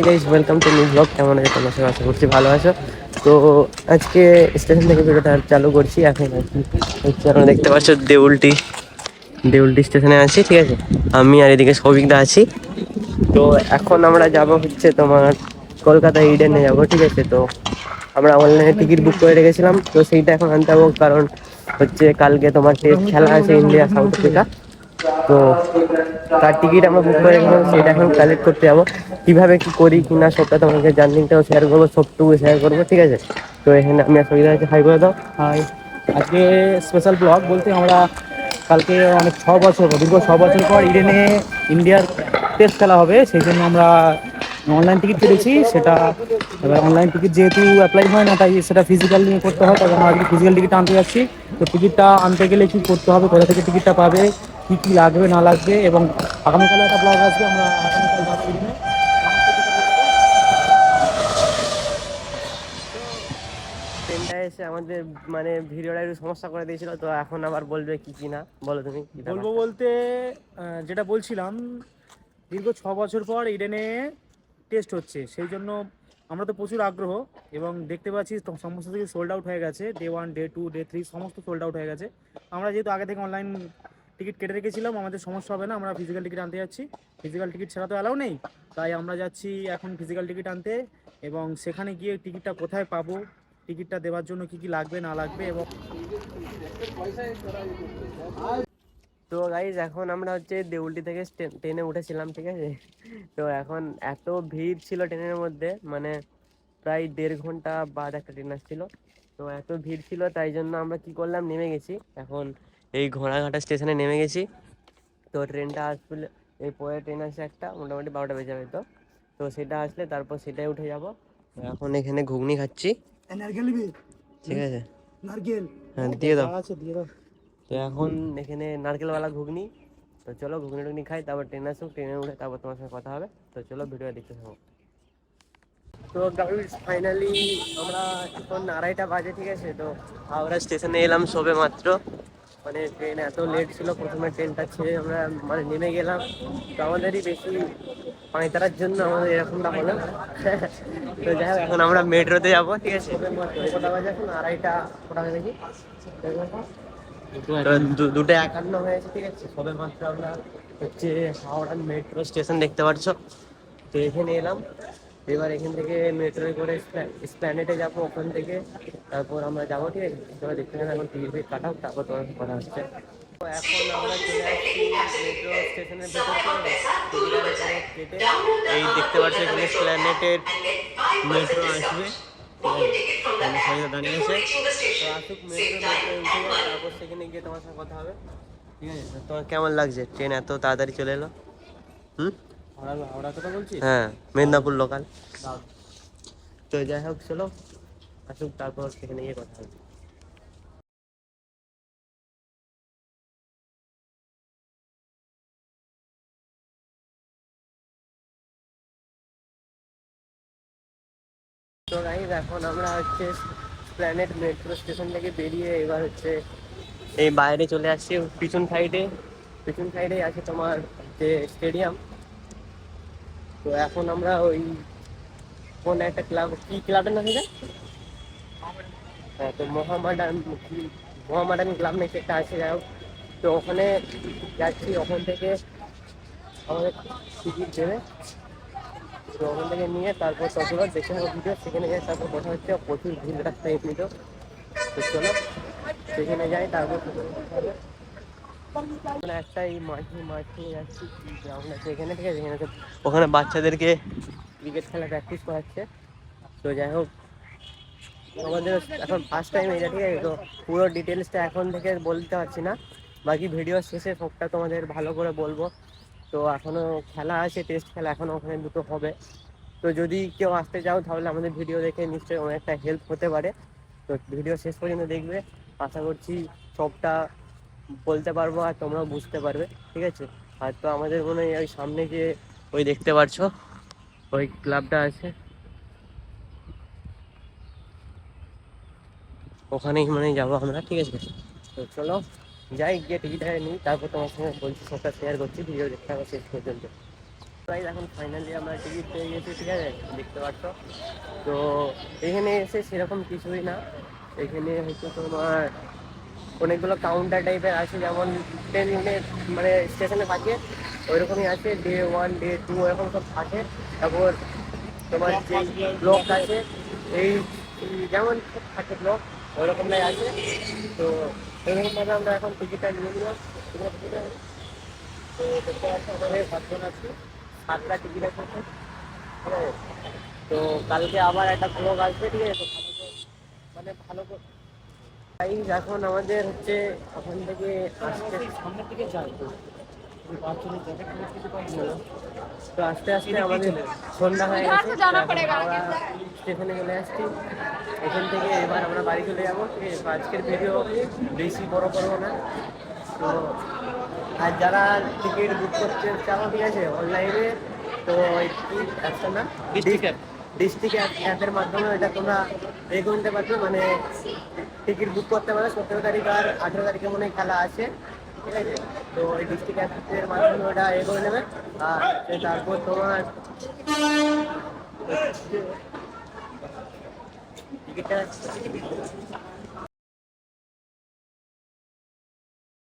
Guys, welcome to new blog. কেমন আছে তোমার সবাই? আশা করছি ভালো আছো। তো আজকে স্টেশন থেকে ভিডিওটা চালু করছি। এখন আর কি হচ্ছে, আমরা দেখতে পাচ্ছ দেউলটি স্টেশনে আছি, ঠিক আছে। আমি আর এদিকে সৌভিকদা আছি। তো এখন আমরা যাব হচ্ছে তোমার কলকাতা ইডেনে যাব, ঠিক আছে। তো আমরা অনলাইনে টিকিট বুক করে রেখেছিলাম, তো সেইটা এখন আনতে যাবো, কারণ হচ্ছে কালকে তোমার টেস্ট খেলা আছে ইন্ডিয়া সাউথ আফ্রিকা। তো তার টিকিট আমরা বুক করে রেখেছিলাম, সেটা এখন কালেক্ট করতে যাবো। কীভাবে কী করি কি না সবটা তোমাকে জার্নিটাও শেয়ার করবো, সবটুকু শেয়ার করবো, ঠিক আছে। তো এখানে আমি সুবিধা আছে, হাই করে দাও। হাই। আজকে স্পেশাল ব্লগ বলতে আমরা কালকে অনেক দীর্ঘ 6 বছর পর ইডেনে ইন্ডিয়ার টেস্ট খেলা হবে, সেই জন্য আমরা অনলাইন টিকিট কেটেছি। সেটা এবার অনলাইন টিকিট যেহেতু অ্যাপ্লাই হয় না, তাই সেটা ফিজিক্যাল নিয়ে করতে হয়। তাই আমরা আজকে ফিজিক্যাল টিকিটটা আনতে যাচ্ছি। তো টিকিটটা আনতে গেলে কী করতে হবে, কোথা থেকে টিকিটটা পাবে, কী কী লাগবে না লাগবে, এবং আগামীকালে একটা ব্লগ আসবে। আমরা আগামীকাল যাবো ইডেনে। ট্রেনটা এসে আমাদের মানে ভিডিওটা একটু সমস্যা করে দিয়েছিল, তো এখন আবার বলবে কি কি না, বলো তুমি কি বলবো ব্যাপারটা। বলতে যেটা বলছিলাম, দীর্ঘ 6 বছর পর ইডেনে টেস্ট হচ্ছে, সেই জন্য আমরা তো প্রচুর আগ্রহ। এবং দেখতে পাচ্ছি সমস্ত কিছু সোল্ড আউট হয়ে গেছে। ডে 1, ডে 2, ডে 3 সমস্ত সোল্ড আউট হয়ে গেছে। আমরা যেহেতু আগে থেকে অনলাইন টিকিট কেটে রেখেছিলাম, আমাদের সমস্যা হবে না। আমরা ফিজিক্যাল টিকিট আনতে যাচ্ছি। ফিজিক্যাল টিকিট ছাড়া তো অ্যালাউ নেই, তাই আমরা যাচ্ছি এখন ফিজিক্যাল টিকিট আনতে। এবং সেখানে গিয়ে টিকিটটা কোথায় পাবো, টিকিটটা দেওয়ার জন্য কী কী লাগবে না লাগবে, এবং তো গাইজ, এখন আমরা হচ্ছে দেউলটি থেকে ট্রেনে উঠেছিলাম, ঠিক আছে। তো এখন এত ভিড় ছিল ট্রেনের মধ্যে, মানে প্রায় 1.5 ঘন্টা বাদ একটা ট্রেন আসছিল। তো এত ভিড় ছিল, তাই জন্য আমরা কি করলাম, নেমে গেছি এখন এই ঘোড়াঘাটা স্টেশনে নেমে গেছি। তো ট্রেনটা আসলে এই পরের ট্রেন আসে একটা, মোটামুটি 12টা বেজে যাবে। তো তো সেটা আসলে তারপর সেটাই উঠে যাব। এখন এখানে ঘুগনি খাচ্ছি, ঠিক আছে। হ্যাঁ, দিয়ে দাও। তো এখন এখানে নারকেলওয়ালা ঘুগনি। তো চলো ঘুগনি টুগনি খাই, তারপর ট্রেন আসুক, ট্রেনে উঠে তারপর তোমার সঙ্গে কথা হবে। তো চলো ভিডিও দেখতে থাকো। তো গাইস, ফাইনালি আমরা এখন 2:30 বাজে, ঠিক আছে। তো হাওড়া স্টেশনে এলাম সবে মাত্র। মানে ট্রেন এত লেট ছিল, প্রথমে ট্রেনটা ছেড়ে আমরা মানে নেমে গেলাম। তো আমাদেরই বেশি পাঁয়তারার জন্য আমাদের এরকমটা হলো। তো যাই হোক, এখন আমরা মেট্রোতে যাবো, ঠিক আছে। কটা বাজে এখন? 2:30, কটা বাজে দেখি, 2:51 হয়েছে, ঠিক আছে। সবে মাত্র আমরা হচ্ছে হাওড়া মেট্রো স্টেশন দেখতে পাচ্ছ। তো এখানে এলাম। এবার এখান থেকে মেট্রোয় করে স্প্ল্যানেটে যাবো, ওখান থেকে তারপর আমরা যাবো, ঠিক আছে। তোমরা দেখতে গেলে এখন টিকিট কাটাও, তারপর তোমার কথা হচ্ছে। তো এখন আমরা চলে আসছি মেট্রো স্টেশনের ভেতর, কেটে এই দেখতে পাচ্ছি এখানে স্প্ল্যানেটের মেট্রো আসবে, দাঁড়িয়ে আছে। তো আসুক মেট্রোয় উঠে যায়, তারপর সেখানে গিয়ে তোমার সঙ্গে কথা হবে, ঠিক আছে। তোমার কেমন লাগছে ট্রেন এত তাড়াতাড়ি চলে এলো? হুম, হাওড়া কথা বলছি। হ্যাঁ, মেদিনীপুর লোকাল। তো যাই হোক, চলো আসুক, তারপর সেখানে গিয়ে কথা হবে। তো গাইস, এখন আমরা হচ্ছে প্ল্যানেট মেট্রো স্টেশন থেকে বেরিয়ে এবার হচ্ছে এই বাইরে চলে আসছি। পিছন সাইডে আছে তোমার যে স্টেডিয়াম। তো এখন আমরা ওই কোন একটা ক্লাব, কি ক্লাবের নাম এটা? হ্যাঁ, তো মোহামেডান ক্লাব নাকি একটা আছে, যাই হোক। তো ওখানে যাচ্ছি, ওখান থেকে আমাদের টিকিট দেবে। তো ওখান থেকে নিয়ে তারপর ততবার দেখে নেবো ভিডিও, সেখানে যাই, তারপর কথা হচ্ছে। প্রচুর ভিড় রাস্তায় এমনিতেও। তো চলো সেখানে যাই, তারপর একটা এই মাঠে যাচ্ছি, গ্রাউন্ড আছে এখানে, ঠিক আছে। এখানে ওখানে বাচ্চাদেরকে ক্রিকেট খেলা প্র্যাকটিস করাচ্ছে। তো যাই হোক, আমাদের এখন ফার্স্ট টাইম এটা, ঠিক আছে। তো পুরো ডিটেলসটা এখন থেকে বলতে পারছি না, বাকি ভিডিও শেষে সবটা তোমাদের ভালো করে বলবো। তো এখনও খেলা আছে, টেস্ট খেলা এখনও ওখানে দুটো হবে। তো যদি কেউ আসতে চাও, তাহলে আমাদের ভিডিও দেখে নিশ্চয়ই অনেকটা হেল্প হতে পারে। তো ভিডিও শেষ পর্যন্ত দেখবে, আশা করছি সবটা বলতে পারবো আর তোমরাও বুঝতে পারবে, ঠিক আছে। আর তো আমাদের মনে হয় ওই সামনে যে ওই দেখতে পাচ্ছ ওই ক্লাবটা আছে, ওখানেই মানে যাবো আমরা, ঠিক আছে। তো চলো যাই, গিয়ে টিকিট নিই, তারপর তোমার সঙ্গে বলছি, সবটা শেয়ার করছি। ভিডিও দেখতে হবে শেষ পর্যন্ত। গাইস এখন ফাইনালি আমরা টিকিট পেয়ে গেছি, ঠিক আছে, দেখতে পাচ্ছ। তো এখানে এসে সেরকম কিছুই না, এখানে হচ্ছে তোমার অনেকগুলো কাউন্টার টাইপের আছে, যেমন ট্রেনে মানে স্টেশনে থাকে ওইরকমই আছে, ডে 1 ডে 2 এরকম সব থাকে। তারপর তোমার যে ব্লক আছে এই যেমন থাকে ব্লক ওইরকমটাই আছে। তো এরকমভাবে আমরা এখন টিকিটটা নিয়ে নিলাম। তো দেখতে পাচ্ছি আমাদের 7 জন আছি, 7টা টিকিট আছে, ঠিক আছে। তো কালকে আবার একটা ব্লগ আসবে, ঠিক আছে, তো মানে ভালো করে গাইস এখন আমাদের হচ্ছে ওখান থেকে আসতে সামনের দিকে যাই তো তো আস্তে আস্তে আমাদের সন্ধ্যা হয়ে গেছে, তো এখন হাওড়া স্টেশনে চলে আসছি। এখান থেকে এবার আমরা বাড়ি চলে যাবো, ঠিক আছে। তো আজকের ভিডিও বেশি বড় করবো না। তো আর যারা টিকিট বুক করতে চাও, ঠিক আছে, অনলাইনে, তো কি অ্যাপটা না, ডিস্ট্রিক্ট অ্যাপের মাধ্যমে এটা তোমরা এ করতে পারবে, মানে টিকিট বুক করতে পারবে। 17 তারিখ আর 18 তারিখে মনে হয় খেলা আছে, ঠিক আছে। তো এই ডিস্ট্রিক্ট অ্যাপের মাধ্যমে ওটা এ করে নেবে। আর তারপর তোমার টিকিটটা